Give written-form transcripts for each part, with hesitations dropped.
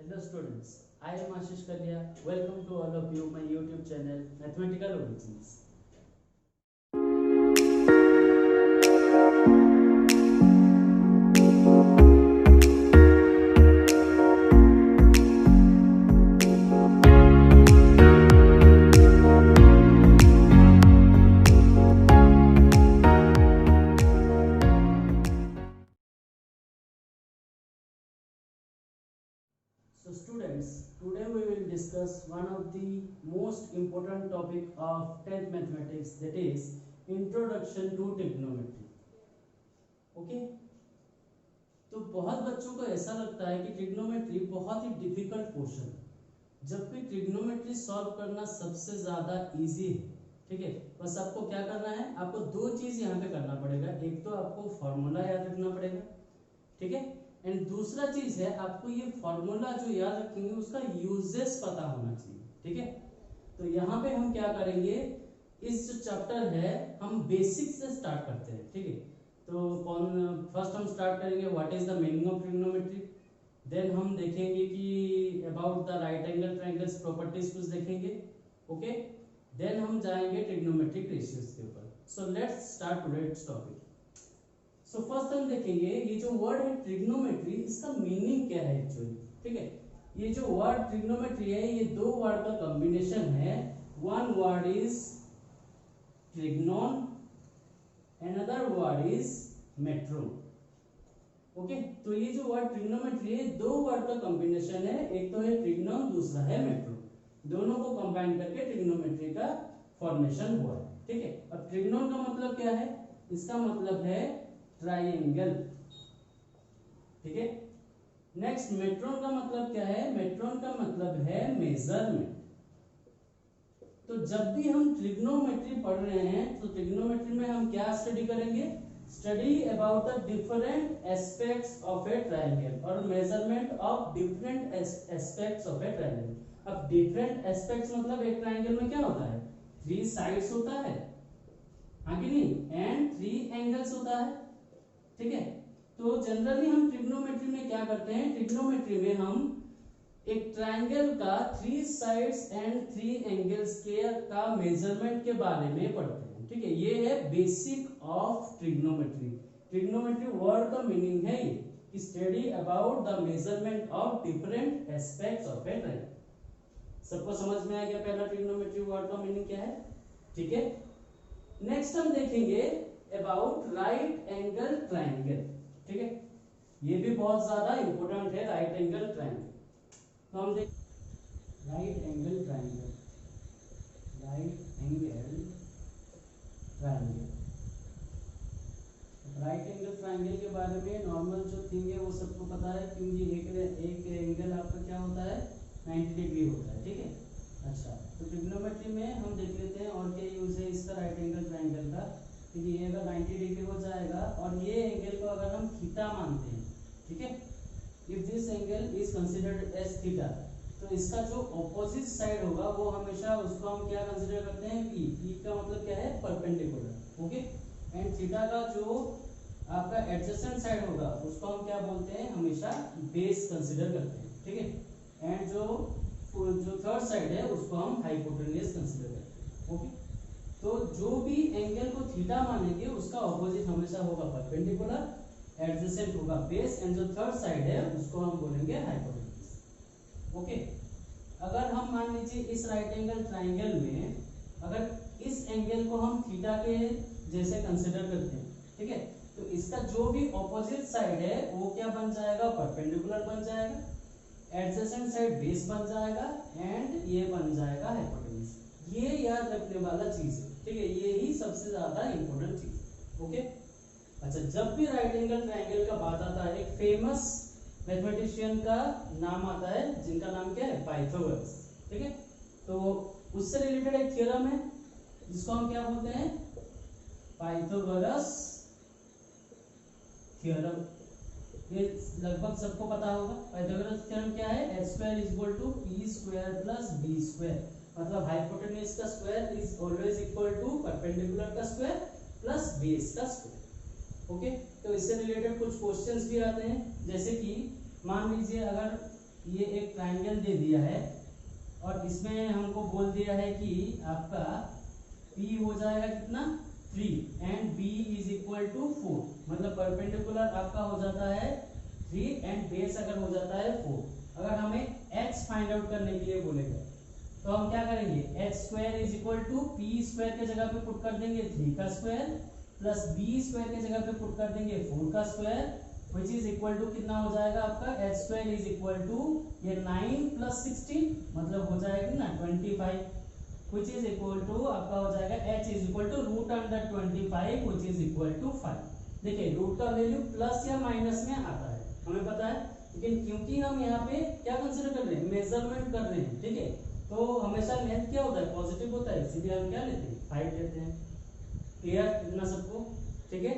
Hello students, I am Ashish Kalia. Welcome to all of you my YouTube channel Mathematical Origins. So students, today we will discuss one of the most important topic of 10th mathematics, that is introduction to trigonometry. Okay तो बहुत बच्चों को ऐसा लगता है कि trigonometry बहुत ही difficult portion है, जबकि ट्रिग्नोमेट्री सॉल्व करना सबसे ज्यादा इजी है। ठीक है, बस आपको क्या करना है, आपको दो चीज यहाँ पे करना पड़ेगा। एक तो आपको फॉर्मूला याद रखना पड़ेगा, ठीक है, एंड दूसरा चीज है आपको ये फॉर्मूला जो याद रखेंगे उसका यूजेस पता होना चाहिए। ठीक है, तो यहाँ पे हम क्या करेंगे, इस जो चैप्टर है हम बेसिक से स्टार्ट करते हैं। ठीक है, तो फर्स्ट हम स्टार्ट करेंगे what is the meaning of trigonometry, then हम देखेंगे कि about the right angle triangles properties कुछ देखेंगे। ओके, देन हम जाएंगे ट्रिग्नोमेट्रिक रेशियोज के ऊपर। So let's start today's topic. So first हम देखेंगे ये जो वर्ड है ट्रिग्नोमेट्री, इसका मीनिंग क्या है एक्चुअली। ठीक है, ये जो वर्ड ट्रिग्नोमेट्री है ये दो वर्ड का कॉम्बिनेशन है। One word is trigon, another word is metron. Okay, तो ये जो वर्ड ट्रिग्नोमेट्री है दो वर्ड का कॉम्बिनेशन है, एक तो है ट्रिग्नोन, दूसरा है मेट्रोन। दोनों को कंबाइन करके ट्रिग्नोमेट्री का फॉर्मेशन हुआ है। ठीक है, अब ट्रिग्नोन का मतलब क्या है, इसका मतलब है ट्रायंगल। ठीक है, नेक्स्ट मेट्रोन का मतलब क्या है, मेट्रोन का मतलब है मेजरमेंट। तो जब भी हम ट्रिग्नोमेट्री पढ़ रहे हैं तो ट्रिग्नोमेट्री में हम क्या स्टडी करेंगे, study about the different aspects of a triangle और measurement of different aspects of a triangle. अब डिफरेंट एस्पेक्ट्स मतलब एक ट्रायंगल में क्या होता है, 3 साइड्स होता है, आगे नहीं, एंड 3 एंगल्स होता है। ठीक है, तो जनरली हम ट्रिग्नोमेट्री में क्या करते हैं, ट्रिग्नोमेट्री में हम एक ट्रायंगल का 3 साइड्स एंड 3 एंगल्स के का मेजरमेंट के बारे में पढ़ते हैं। ठीक है, ये है basic of trigonometry. Trigonometry word का मीनिंग है ये कि study about the measurement of different aspects of a triangle. सबको समझ में आ गया पहला ट्रिग्नोमेट्री वर्ड का मीनिंग क्या है। ठीक है, नेक्स्ट हम देखेंगे अबाउट राइट एंगल ट्रायंगल। ठीक है, ये भी बहुत ज्यादा इंपॉर्टेंट है राइट एंगल ट्रायंगल। तो हम देख right angle triangle, right angle triangle. Right angle triangle के बारे में नॉर्मल जो थिंग है वो सबको पता है, क्योंकि एक एंगल आपका क्या होता है, 90 डिग्री होता है। ठीक है, अच्छा, तो ट्रिग्नोमेट्री में हम देख लेते हैं और क्या यूज है इसका राइट एंगल ट्रायंगल का। क्योंकि ये अगर 90 डिग्री हो जाएगा और ये एंगल को अगर हम थीटा मानते हैं, ठीक है, if this angle is considered as theta, तो इसका जो ऑपोजिट साइड होगा वो हमेशा उसको हम क्या कंसीडर करते हैं, पी। पी का मतलब क्या है, परपेंडिकुलर। ओके, एंड थीटा का जो आपका एडजेसेंट साइड होगा उसको हम क्या बोलते हैं, हमेशा बेस कंसीडर करते हैं। ठीक है, एंड जो थर्ड साइड है उसको हम हाइपोटेन्यूज कंसीडर करते हैं। ओके, तो जो भी एंगल को थीटा मानेंगे उसका ऑपोजिट हमेशा होगा परपेंडिकुलर, एडजेसेंट होगा बेस, एंड जो थर्ड साइड है उसको हम बोलेंगे हाइपोटेन्यूज। ओके, अगर हम मान लीजिए इस राइट एंगल ट्रायंगल में अगर इस एंगल को हम थीटा के जैसे कंसीडर करते हैं, ठीक है, तो इसका जो भी ऑपोजिट साइड है वो क्या बन जाएगा, परपेंडिकुलर बन जाएगा, एडजेसेंट साइड बेस बन जाएगा, एंड ये बन जाएगा हाइपोटेन्यूज। ये याद रखने वाला चीज है। ठीक है, ये ही सबसे ज्यादा इंपॉर्टेंट चीज। ओके, अच्छा, जब भी राइट एंगल ट्रायंगल का बात आता है एक फेमस मैथमेटिशियन का नाम आता है जिनका नाम क्या है, पाइथागोरस। ठीक है, तो उससे रिलेटेड एक थ्योरम है जिसको हम क्या बोलते हैं, पाइथागोरस थ्योरम। ये लगभग सबको पता होगा। पाइथागोरस थ्योरम क्या है, h square is equal to p square plus b square, मतलब हाइपोटेन्यूज का square is always equal to perpendicular का स्क्वायर प्लस बेस का स्क्वायर। ओके, तो इससे रिलेटेड कुछ क्वेश्चंस भी आते हैं, जैसे कि मान लीजिए अगर ये एक ट्राइंगल दे दिया है और इसमें हमको बोल दिया है कि आपका P हो जाएगा कितना 3 and B is equal to 4, मतलब परपेंडिकुलर आपका हो जाता है 3 एंड बेस अगर हो जाता है 4। अगर हमें h फाइंड आउट करने के लिए बोलेगा तो हम क्या करेंगे, h square is equal to p square के जगह पे पुट कर देंगे 3 का स्क्वायर प्लस b स्क्वायर के जगह पे पुट कर देंगे 4 का square, which is equal to कितना हो जाएगा आपका h square is equal to ये 9 प्लस 16 मतलब हो जाएगा ना 25, which is equal to आपका हो जाएगा h is equal to root under 25 which is equal to 5। देखिए रूट का वैल्यू प्लस या माइनस में आता है हमें पता है, लेकिन क्योंकि हम यहाँ पे क्या कंसीडर कर रहे हैं, मेजरमेंट कर रहे हैं, ठीक है, तो हमेशा लेंथ क्या होता है, पॉजिटिव होता है, इसीलिए हम क्या लेते हैं 5 लेते हैं। क्लियर इतना सबको, ठीक है।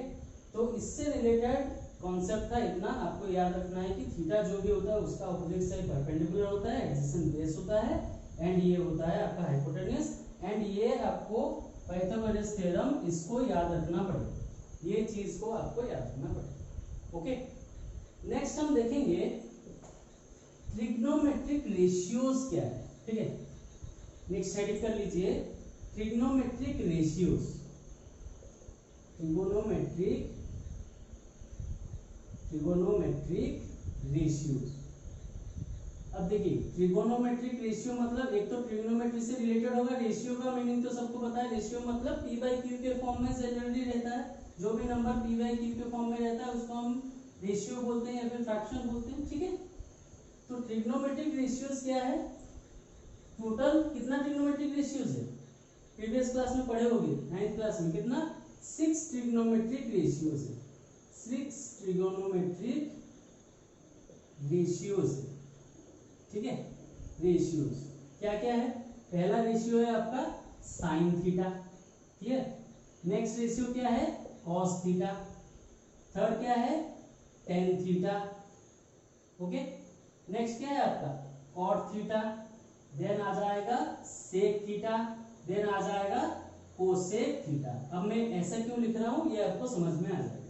तो इससे रिलेटेड कॉन्सेप्ट था इतना, आपको याद रखना है कि थीटा जो भी होता है उसका अपोजिट साइड परपेंडिकुलर होता है, एडजेसेंट बेस होता है एंड ये होता है आपका हाइपोटेन्यूस, एंड ये आपको पाइथागोरस थ्योरम इसको याद रखना पड़ेगा, ये चीज को आपको याद रखना पड़ेगा। ओके, नेक्स्ट हम देखेंगे ट्रिग्नोमेट्रिक रेशियोज क्या है, ठीक है। नेक्स्ट हेडिंग कर लीजिए ट्रिग्नोमेट्रिक रेशियोज, ट्रिगोनोमेट्रिक रेशियोज। अब देखिए ट्रिगोनोमेट्रिक रेशियो मतलब एक तो ट्रिग्नोमेट्री से रिलेटेड होगा, रेशियो का मीनिंग तो सबको पता है, रेशियो मतलब p बाई क्यू के फॉर्म में जनरली रहता है, जो भी नंबर p बाई क्यू के फॉर्म में रहता है उसको हम रेशियो बोलते हैं या फिर फ्रैक्शन बोलते हैं, ठीक है। तो ट्रिग्नोमेट्रिक रेशियोज क्या है, टोटल कितना ट्रिग्नोमेट्रिक रेशियोज है, प्रीवियस क्लास में पढ़े होंगे 9th क्लास में, कितना 6 ट्रिग्नोमेट्रिक रेशियोज है, 6 ट्रिगोनोमेट्रिक रेशियोज है, ठीक है। रेशियोज क्या क्या है, पहला रेशियो है आपका साइन थीटा, ठीक है। नेक्स्ट रेशियो क्या है कॉस थीटा, थर्ड क्या है टेन थीटा, ओके। नेक्स्ट क्या है आपका कॉट थीटा, देन आ जाएगा सेक थीटा, देन आ जाएगा कोसेक थीटा। अब मैं ऐसा क्यों लिख रहा हूं ये आपको समझ में आ जाएगा।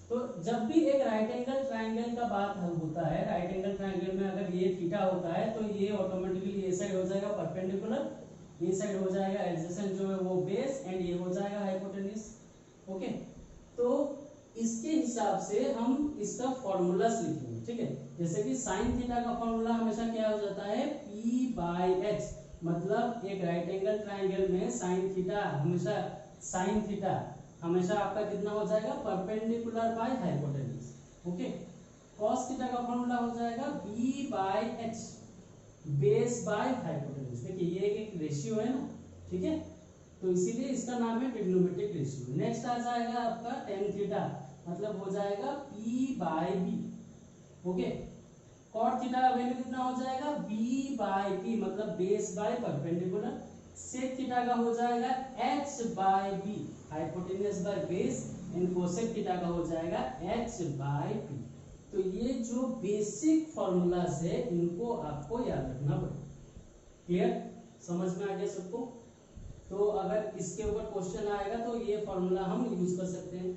तो जब भी एक राइट एंगल ट्राइंगल का बात होता है, राइट एंगल ट्राइंगल में अगर ये थीटा होता है तो ये ऑटोमेटिकली ये साइड हो जाएगा परपेंडिकुलर, ये साइड हो जाएगा एडजेसेंट जो है वो बेस, एंड ये हो जाएगा हाइपोटेन्यूस, ओके। तो इसके हिसाब से हम इसका फॉर्मूलास लिखेंगे, ठीक है। जैसे कि साइन थीटा का फॉर्मूला हमेशा क्या हो जाता है p बाई h, मतलब एक राइट एंगल ट्राइंगल में साइन थीटा हमेशा आपका कितना हो जाएगा perpendicular by hypotenuse, okay. cos theta का फॉर्मूला हो जाएगा b by h base by hypotenuse. देखिए ये एक रेशियो है ना, ठीक है, तो इसीलिए इसका नाम है ट्रिग्नोमेट्रिक रेशियो। नेक्स्ट आ जाएगा आपका tan थीटा, मतलब हो जाएगा p by b, okay. cot theta का वैल्यू कितना हो जाएगा b बाय p, मतलब base by perpendicular. sec theta का हो जाएगा h by b, hypotenuse by base, and cosec theta का हो जाएगा h बाय p। तो ये जो बेसिक फॉर्मूलास है इनको आपको याद रखना पड़ेगा। क्लियर, समझ में आ गया सबको। तो अगर इसके ऊपर क्वेश्चन आएगा तो ये फॉर्मूला हम यूज कर सकते हैं।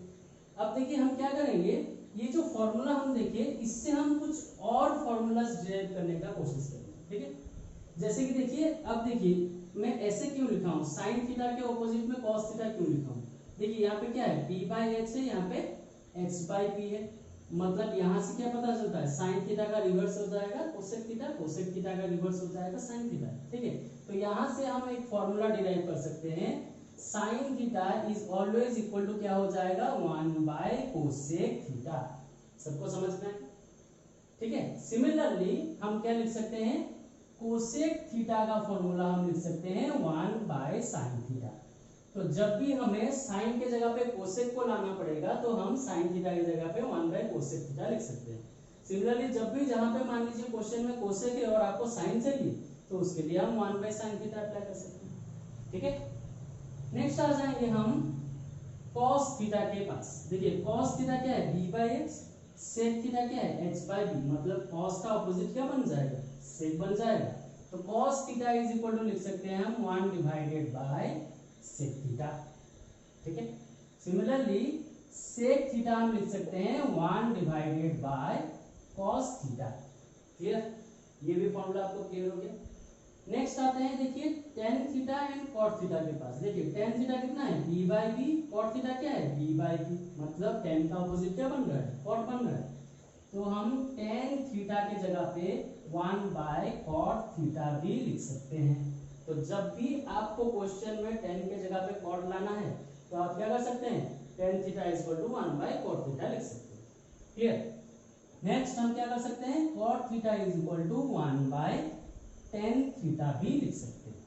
अब देखिए हम क्या करेंगे, ये जो फॉर्मूला हम देखिए इससे हम कुछ और फॉर्मूलास डिराइव करने का कोशिश करेंगे, ठीक है। जैसे कि देखिए अब देखिए मैं ऐसे क्यों लिखा हूं, साइन थीटा के ऑपोजिट में कॉस थीटा क्यों लिखा हूं। देखिए यहाँ पे क्या है p बाई h है, यहाँ पे h बाई p है, मतलब यहाँ से क्या पता चलता है साइन थीटा का रिवर्स हो जाएगा कोसेक थीटा, कोसेक थीटा का रिवर्स हो जाएगा साइन थीटा, ठीक है। तो यहाँ से हम एक फॉर्मूला डिराइव कर सकते हैं, sine theta is always equal to क्या हो जाएगा 1 बाय कोसेक थीटा। सबको समझ में, ठीक है। सिमिलरली हम क्या लिख सकते हैं, कोसेक थीटा का फॉर्मूला हम लिख सकते हैं 1 बाय साइन थीटा। तो जब भी हमें साइन के जगह पे कोसेक को लाना पड़ेगा तो हम साइन थीटा की जगह पे 1 बाय कोसेक थीटा लिख सकते हैं। सिमिलरली जब भी जहां पे मान लीजिए क्वेश्चन में कोसेक है और आपको साइन चाहिए तो उसके लिए हम 1 बाय साइन थीटा अप्लाई कर सकते हैं, ठीक है। नेक्स्ट आ जाएंगे हम cos थीटा के पास। देखिए cos थीटा क्या है b by h, sec theta क्या है h बाय b, मतलब cos का ऑपोजिट क्या बन जाएगा sec बन जाएगा। तो cos theta is equal to लिख सकते हैं हम 1 डिवाइडेड बाय sec थीटा, ठीक है। सिमिलरली sec थीटा हम लिख सकते हैं 1 divided by cos theta. Clear, ये भी फॉर्मूला आपको क्लियर हो गया। नेक्स्ट आते हैं देखिए tan theta and cot theta के पास। देखिए tan थीटा कितना है p by B, cot theta क्या है b बाई बी, मतलब tan का अपोजिट क्या बन रहा है cot बन रहा है। तो हम tan थीटा के जगह पे 1 बाय cot थीटा भी लिख सकते हैं। तो जब भी आपको क्वेश्चन में tan के जगह पे cot लाना है तो आप क्या कर सकते हैं tan theta equal to 1 by cot theta लिख सकते हैं। क्लियर। नेक्स्ट हम क्या कर सकते हैं cot theta is equal to 1 by tan theta भी लिख सकते हैं।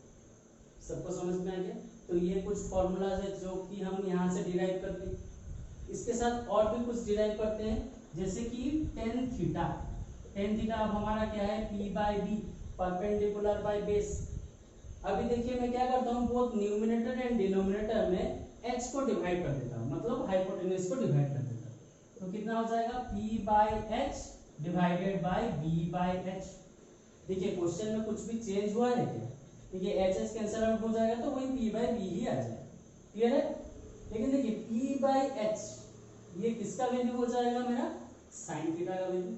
सबको समझ में आ गया। तो ये कुछ फॉर्मूलाज है जो कि हम यहाँ से डिराइव करते हैं। इसके साथ और भी कुछ डिराइव करते हैं, जैसे कि tan थीटा। tan थीटा अब हमारा क्या है p by B, perpendicular by base. अभी देखिए मैं क्या करता हूँ बोथ न्यूमिनेटर एंड डिनोमिनेटर में h को डिवाइड कर देता हूँ, मतलब हाइपोटेन्यूज को डिवाइड कर देता हूँ। तो कितना हो जाएगा p by H divided by b by H. देखिए क्वेश्चन में कुछ भी चेंज हुआ है क्या, देखिए एच एच कैंसिल आउट हो जाएगा तो वही p बाई बी ही आ जाएगा। क्लियर है। लेकिन देखिए p बाई एच ये किसका वैल्यू हो जाएगा मेरा साइन थीटा का वैल्यू,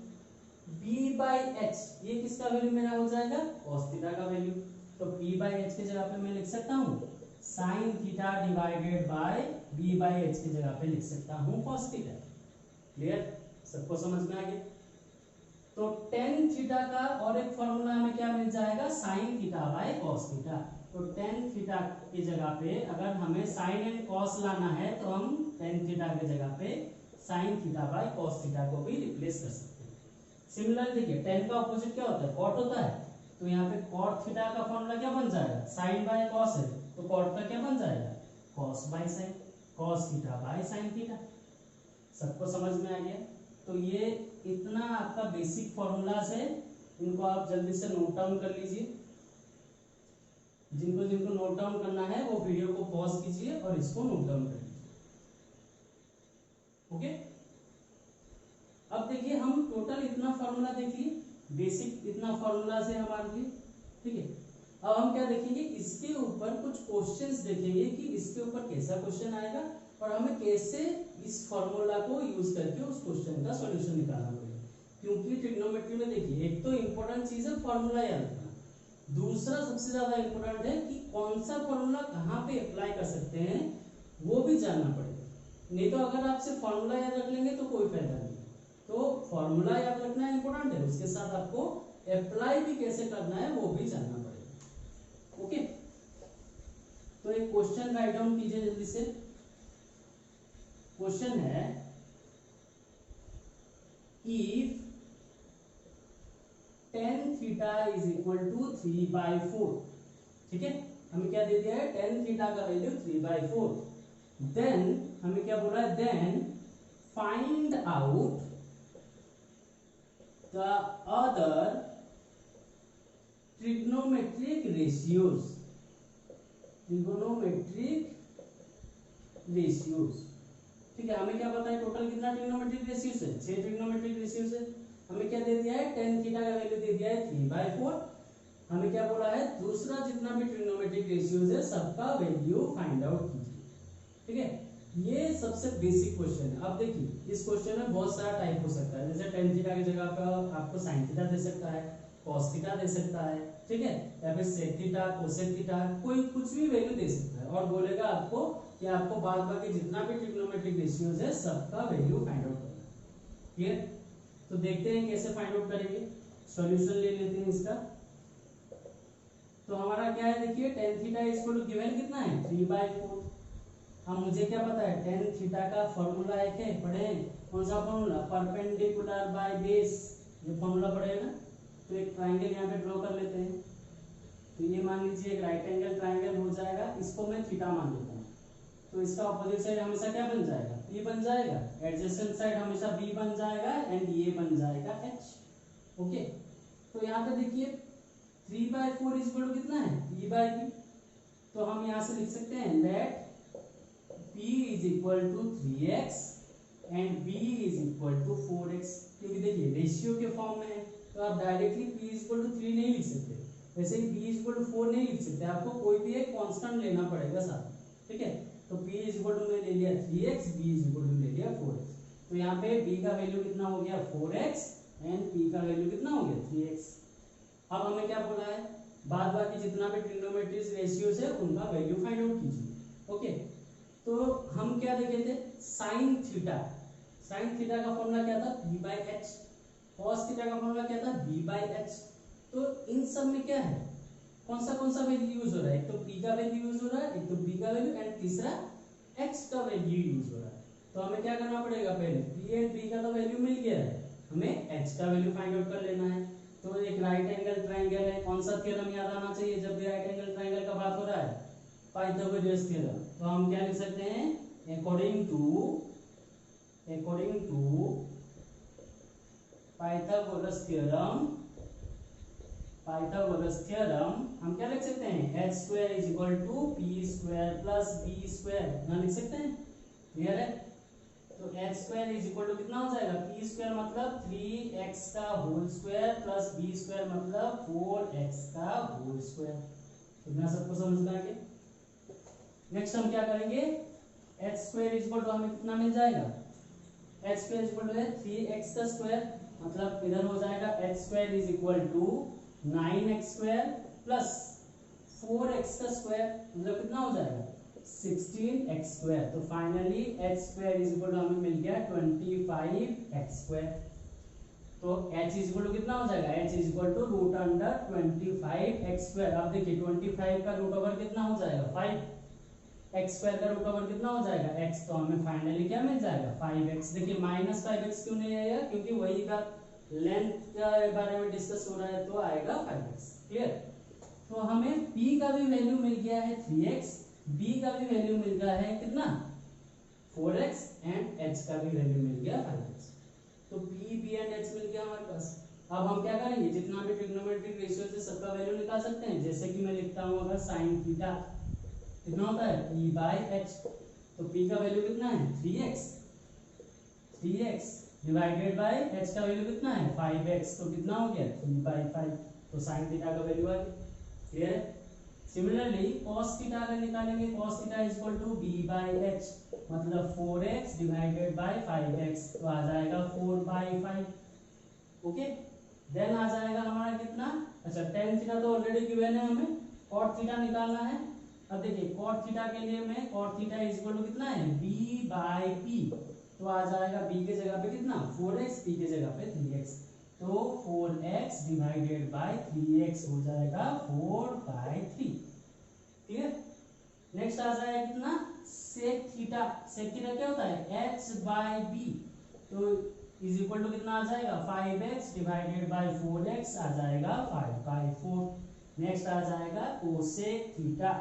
b बाई एच ये किसका वैल्यू मेरा हो जाएगा cos थीटा का वैल्यू। तो p बाई एच की जगह पे मैं लिख सकता हूँ sine theta divided by b by H की जगह पे लिख सकता हूँ cos थीटा। क्लियर, सबको समझ में आ गया। तो tan थीटा का और एक फॉर्मूला हमें क्या मिल जाएगा sin theta by cos theta. तो tan थीटा की जगह पे अगर हमें sin एंड cos लाना है तो हम tan थीटा की जगह पे sin theta by cos theta को भी रिप्लेस कर सकते हैं। सिमिलरली देखिए tan का ऑपोजिट क्या होता है cot होता है, तो यहाँ पे cot थीटा का फॉर्मूला क्या बन जाएगा sin बाय cos है, तो cot का क्या बन जाएगा cos by sin, cos theta by sin theta. सबको समझ में आ गया। तो ये इतना आपका बेसिक फॉर्मूलाज है, इनको आप जल्दी से नोट डाउन कर लीजिए। जिनको जिनको नोट डाउन करना है वो वीडियो को पॉज कीजिए और इसको नोट डाउन कर लीजिए। ओके, अब देखिए हम टोटल इतना फॉर्मूला देख लिए, बेसिक इतना फॉर्मूला है हमारे लिए। ठीक है, अब हम क्या देखेंगे इसके ऊपर कुछ क्वेश्चंस देखेंगे कि इसके ऊपर कैसा क्वेश्चन आएगा और हमें कैसे इस फॉर्मूला को यूज करके उस क्वेश्चन का सॉल्यूशन निकालना पड़ेगा। क्योंकि ट्रिग्नोमेट्री में देखिए एक तो इंपॉर्टेंट चीज है फॉर्मूला याद रखना, दूसरा सबसे ज्यादा इंपॉर्टेंट है कि कौन सा फॉर्मूला कहाँ पे अप्लाई कर सकते हैं वो भी जानना पड़ेगा। नहीं तो अगर आप सिर्फ फॉर्मूला याद रख लेंगे तो कोई फायदा नहीं। तो फॉर्मूला याद रखना इंपॉर्टेंट है, उसके साथ आपको अप्लाई भी कैसे करना है वो भी जानना पड़ेगा। ओके, तो एक क्वेश्चन राइट डाउन कीजिए जल्दी से। क्वेश्चन है if tan theta is equal to 3/4। ठीक है, हमें क्या दे दिया है tan थीटा का वैल्यू 3/4। देन हमें क्या बोला है then find out the other trigonometric ratios. Trigonometric ratios. ठीक है, हमें क्या पता है टोटल कितना ट्रिग्नोमेट्रिक रेशियोज है 6 ट्रिग्नोमेट्रिक रेशियोज है। हमें क्या दे दिया है tan थीटा का वैल्यू दे दिया है 3/4। हमें क्या बोला है दूसरा जितना भी ट्रिग्नोमेट्रिक रेशियोज है सबका वैल्यू फाइंड आउट कीजिए। ठीक है, ये सबसे बेसिक क्वेश्चन है। अब देखिए इस क्वेश्चन में बहुत सारा टाइप हो सकता है, जैसे tan थीटा की जगह पर आपको sin थीटा दे सकता है, cos थीटा दे सकता है, ठीक है, या फिर sec थीटा cosec थीटा कोई कुछ भी वैल्यू दे सकता है और बोलेगा आपको कि आपको बाद बाकी जितना भी ट्रिग्नोमेट्रिक रेशियोज है सबका वैल्यू फाइंड आउट करना है। क्लियर, तो देखते हैं कैसे फाइंड आउट करेंगे। सॉल्यूशन ले लेते हैं इसका। तो हमारा क्या है देखिए tan theta equal to given कितना है 3/4। हम मुझे क्या पता है tan थीटा का फॉर्मूला एक है पढ़े, कौन सा फॉर्मूला परपेंडिकुलर बाय बेस, ये फॉर्मूला पढ़ेगा। तो एक ट्रायंगल यहाँ पे ड्रॉ कर लेते हैं। तो ये मान लीजिए एक राइट एंगल ट्रायंगल हो जाएगा, इसको मैं थीटा मान लेता हूँ। तो इसका ऑपोजिट साइड हमेशा क्या बन जाएगा p बन जाएगा, एडजेसेंट साइड हमेशा b बन जाएगा एंड ये बन जाएगा h। ओके, तो यहाँ पे देखिए 3/4 इक्वल टू कितना है p/b। तो हम यहाँ से लिख सकते हैं let p is equal to 3x and b is equal to 4x। क्योंकि देखिए रेशियो के फॉर्म में है तो आप डायरेक्टली p इक्वल टू 3 नहीं लिख सकते, वैसे ही b इक्वल टू 4 नहीं लिख सकते, आपको कोई भी एक कांस्टेंट लेना पड़ेगा साथ। ठीक है, तो p इज इक्वल टू में ले लिया 3x, b is equal to ले लिया 4x। तो यहाँ पे b का वैल्यू कितना हो गया 4x एंड p का वैल्यू कितना हो गया 3x। अब हमें क्या बोला है, बाद बाकी जितना भी ट्रिग्नोमेट्रिक रेशियोज है उनका वैल्यू फाइंड आउट कीजिए। ओके, तो हम क्या देखे थे, साइन थीटा, साइन थीटा का फॉर्मूला क्या था, b by H, cos theta का फॉर्मूला क्या था, b बाई एच। तो इन सब में क्या है, कौन सा वैल्यू यूज हो रहा है, एक तो p का वैल्यू यूज हो रहा है, एक तो b का वैल्यू एंड तीसरा x का वैल्यू यूज हो रहा है। तो हमें क्या करना पड़ेगा, पहले p एंड b का तो वैल्यू मिल गया है, हमें h का वैल्यू फाइंड आउट कर लेना है। तो एक राइट एंगल ट्रायंगल है, कौन सा थ्योरम याद आना चाहिए जब भी राइट एंगल ट्रायंगल का बात हो रहा है, पाइथागोरस थ्योरम। तो हम क्या लिख सकते हैं, अकॉर्डिंग टू पाइथागोरस थ्योरम हम क्या लिख सकते हैं, h square is equal to p square plus b square, ना लिख सकते हैं, क्लियर है। तो h square is equal to कितना हो जाएगा, p स्क्वायर मतलब 3x का whole square plus b square मतलब 4x का होल स्क्वायर। इतना सबको समझ में आ गया। नेक्स्ट हम क्या करेंगे, h square is equal to हमें कितना मिल जाएगा, h square is equal to है 3x का स्क्वायर, मतलब इधर हो जाएगा h square is equal to 9x square plus 4x का स्क्वायर, मतलब कितना हो जाएगा 16x स्क्वायर। तो finally h square is equal to हमें मिल गया 25x स्क्वायर। तो h इज इक्वल टू कितना हो जाएगा, h is equal to root under 25x square. अब देखिए 25 का रूट ओवर कितना हो जाएगा 5, x स्क्वायर का रूट ओवर कितना हो जाएगा x, तो हमें फाइनली क्या मिल जाएगा 5x। देखिए माइनस 5x क्यों नहीं आएगा, क्योंकि वही का लेंथ के बारे में डिस्कस हो रहा है, तो आएगा 5x, क्लियर। तो हमें p का भी वैल्यू मिल गया है 3x, b का भी वैल्यू मिल गया है कितना 4x एंड h का भी वैल्यू मिल गया 5x। तो p b एंड h मिल गया हमारे पास। अब हम क्या करेंगे, जितना भी ट्रिग्नोमेट्रिक रेशियो से सबका वैल्यू निकाल सकते हैं। जैसे कि मैं लिखता हूं अगर sin थीटा कितना होता है p बाई h, तो p का वैल्यू कितना है 3x डिवाइडेड बाय h का वैल्यू कितना है 5x, तो कितना हो गया 3/5। तो sin थीटा का वैल्यू आ गया, क्लियर है। सिमिलरली cos थीटा अगर निकालेंगे, cos theta is equal to b by h, मतलब 4x डिवाइडेड बाय 5x, तो आ जाएगा 4/5। ओके, देन आ जाएगा हमारा कितना, अच्छा tan थीटा तो ऑलरेडी गिवन है, हमें cot थीटा निकालना है। अब देखिए cot थीटा के लिए मैं cot theta is equal to कितना है b बाई p, तो आ जाएगा b के जगह पे कितना 4x, p के जगह पे 3x, तो 4x डिवाइडेड बाय 3x हो जाएगा 4/3, क्लियर। नेक्स्ट आ जाएगा कितना sec थीटा, sec थीटा क्या होता है h बाई b, तो इज इक्वल टू कितना आ जाएगा 5x डिवाइडेड बाय 4x, आ जाएगा 5/4। नेक्स्ट आ जाएगा cosec theta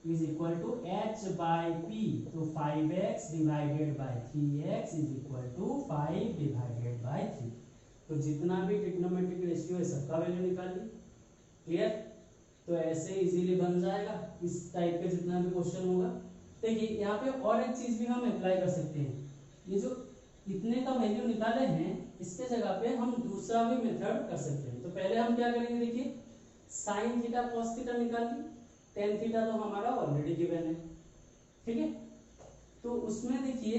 is equal to h by p, तो 5x divided by 3x is equal to 5 divided by 3। तो जितना भी ट्रिग्नोमेट्रिक रेशियो है सबका वैल्यू निकाल ली, क्लियर। तो ऐसे इजीली बन जाएगा इस टाइप के जितना भी क्वेश्चन होगा। देखिए यहाँ पे और एक चीज भी हम अप्लाई कर सकते हैं, ये जो इतने का वैल्यू निकाले हैं इसके जगह पे हम दूसरा भी मेथड कर सकते हैं। तो पहले हम क्या करेंगे, देखिए साइन थीटा कॉस थीटा निकाल ली, टेन थीटा तो हमारा ऑलरेडी गिवन है, ठीक है। तो उसमें देखिए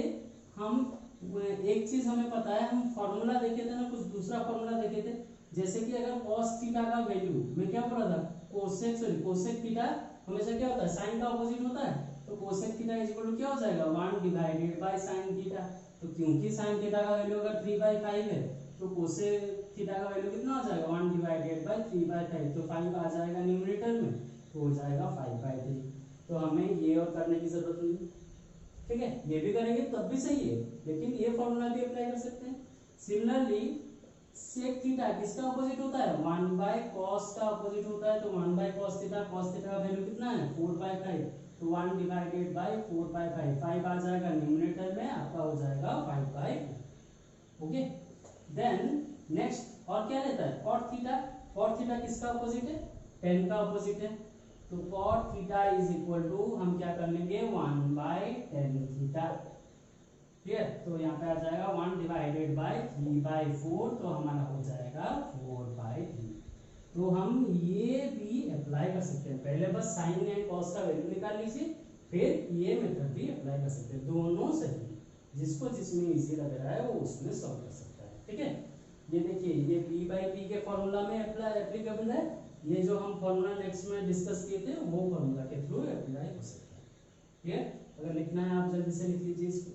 हम एक चीज हमें पता है, हम फॉर्मूला देखे थे ना, कुछ दूसरा फॉर्मूला देखे थे। जैसे कि अगर cos थीटा का वैल्यू मैं क्या बोला था, कोसेक थीटा हमेशा क्या होता है साइन का ऑपोजिट होता है, तो cosec theta is equal to क्या हो जाएगा 1 डिवाइडेड बाय साइन थीटा। तो क्योंकि साइन थीटा का वैल्यू अगर 3/5 है, तो कोसेक थीटा का वैल्यू कितना हो जाएगा 1 डिवाइडेड बाय 3/5, तो 5 आ जाएगा न्यूमरेटर में, तो हो जाएगा 5/3। तो हमें ये और करने की जरूरत नहीं, ठीक है। ये भी करेंगे तब भी सही है, लेकिन ये फॉर्मूला भी अप्लाई कर सकते हैं। सिमिलरली सेक थीटा किसका ऑपोजिट होता है 1/cos का ऑपोजिट होता है, तो 1/cos थीटा, cos थीटा का वैल्यू कितना है 4/5, तो 1 डिवाइडेड बाय 4/5, 5 आ जाएगा न्यूमरेटर में, आपका हो जाएगा 5/4। ओके, देन नेक्स्ट और क्या रहता है cot थीटा, cot थीटा किसका ऑपोजिट है tan का ऑपोजिट है, तो cot theta is equal to हम क्या कर लेंगे 1/tan थीटा, क्लियर। तो यहाँ पे आ जाएगा 1 डिवाइडेड बाय 3/4, तो हमारा हो जाएगा 4/3। तो हम ये भी अप्लाई कर सकते हैं, पहले बस साइन एंड कॉस का वैल्यू निकाल लीजिए, फिर ये मेथड भी अप्लाई कर सकते हैं, दोनों सही, जिसको जिसमें इजी लग रहा है वो उसमें सॉल्व कर सकता है, ठीक है। ये देखिए ये P by P के फॉर्मूला में एप्लीकेबल है, ये जो हम फॉर्मूला नेक्स्ट में डिस्कस किए थे वो फॉर्मूला के थ्रू अप्लाई हो सकता है। ठीक है, अगर लिखना है आप जल्दी से लिख लीजिए इसको।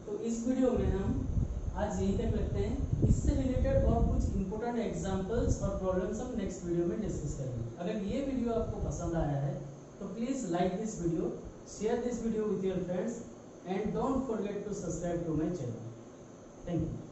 तो इस वीडियो में हम आज यहीं तक रखते हैं, इससे रिलेटेड और कुछ इंपॉर्टेंट एग्जांपल्स और प्रॉब्लम्स हम नेक्स्ट वीडियो में डिस्कस करेंगे। अगर ये वीडियो आपको पसंद आया है तो please like this video, share this video with your friends and don't forget to subscribe to my channel. Thank you.